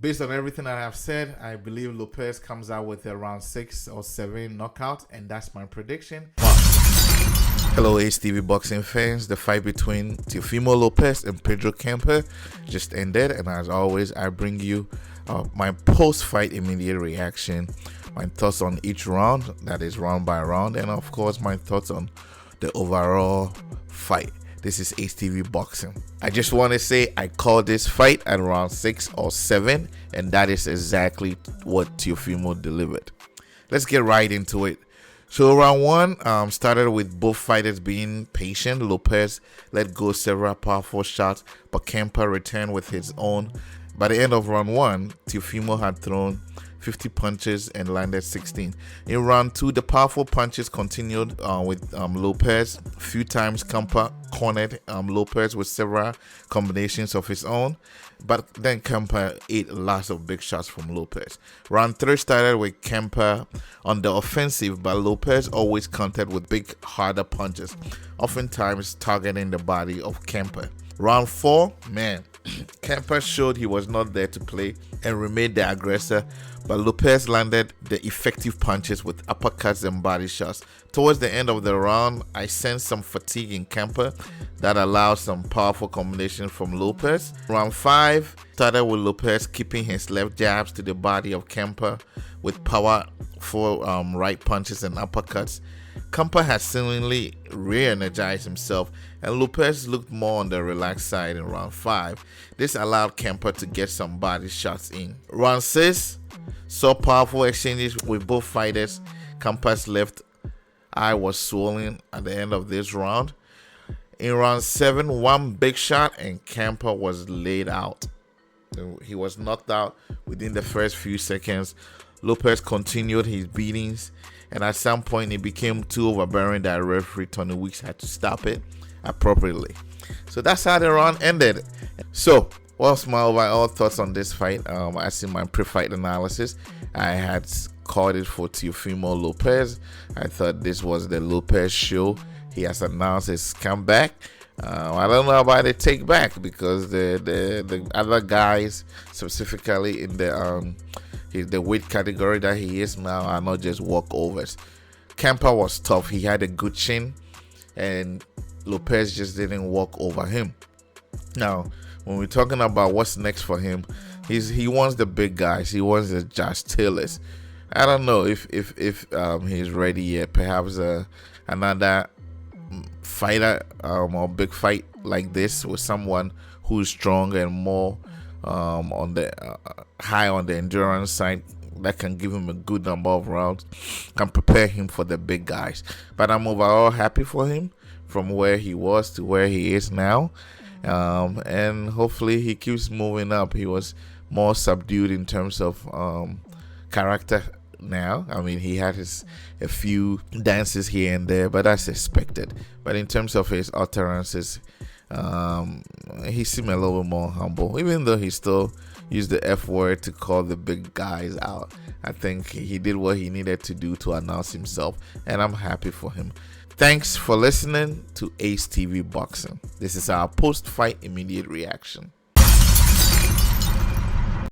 Based on everything I have said, I believe Lopez comes out with a round 6 or 7 knockout, and that's my prediction. Hello, HTV boxing fans. The fight between Teofimo Lopez and Pedro Campa just ended, and as always, I bring you my post-fight immediate reaction, my thoughts on each round, that is round by round, and of course, my thoughts on the overall fight. This is HTV Boxing. I just want to say I called this fight at round 6 or 7, and that is exactly what Teofimo delivered. Let's get right into it. So round 1 started with both fighters being patient. Lopez let go several powerful shots, but Campa returned with his own. By the end of round 1, Teofimo had thrown 50 punches and landed 16. In round 2, the powerful punches continued with Lopez. A few times Campa cornered Lopez with several combinations of his own, but then Campa ate lots of big shots from Lopez. Round 3 started with Campa on the offensive, but Lopez always countered with big, harder punches, oftentimes targeting the body of Campa. Round 4, Campa showed he was not there to play and remained the aggressor, but Lopez landed the effective punches with uppercuts and body shots. Towards the end of the round, I sensed some fatigue in Campa that allowed some powerful combinations from Lopez. Round 5 started with Lopez keeping his left jabs to the body of Campa with powerful right punches and uppercuts. Campa had seemingly re-energized himself, and Lopez looked more on the relaxed side in round 5. This allowed Campa to get some body shots in. Round 6 saw powerful exchanges with both fighters. Campa's left eye was swollen at the end of this round. In round 7, one big shot and Campa was laid out. He was knocked out within the first few seconds. Lopez continued his beatings, and at some point it became too overbearing that referee Tony Weeks had to stop it appropriately. So that's how the round ended. So what's my overall thoughts on this fight? As in my pre-fight analysis, I had called it for Teofimo Lopez. I thought this was the Lopez show. He has announced his comeback. I don't know about the takeback because the other guys, specifically in the weight category that he is now, are not just walkovers. Campa was tough. He had a good chin, and Lopez just didn't walk over him. Now, when we're talking about what's next for him, he wants the big guys. He wants the Josh Taylors. I don't know if he's ready yet. Perhaps another fighter or big fight like this with someone who's strong and more on the high on the endurance side, that can give him a good number of rounds, can prepare him for the big guys. But I'm overall happy for him from where he was to where he is now, and hopefully he keeps moving up. He was more subdued in terms of character now. I mean, he had a few dances here and there, but that's expected. But in terms of his utterances, he seemed a little bit more humble, even though he still used the F word to call the big guys out. I think he did what he needed to do to announce himself, and I'm happy for him. Thanks for listening to Ace TV Boxing. This is our post-fight immediate reaction.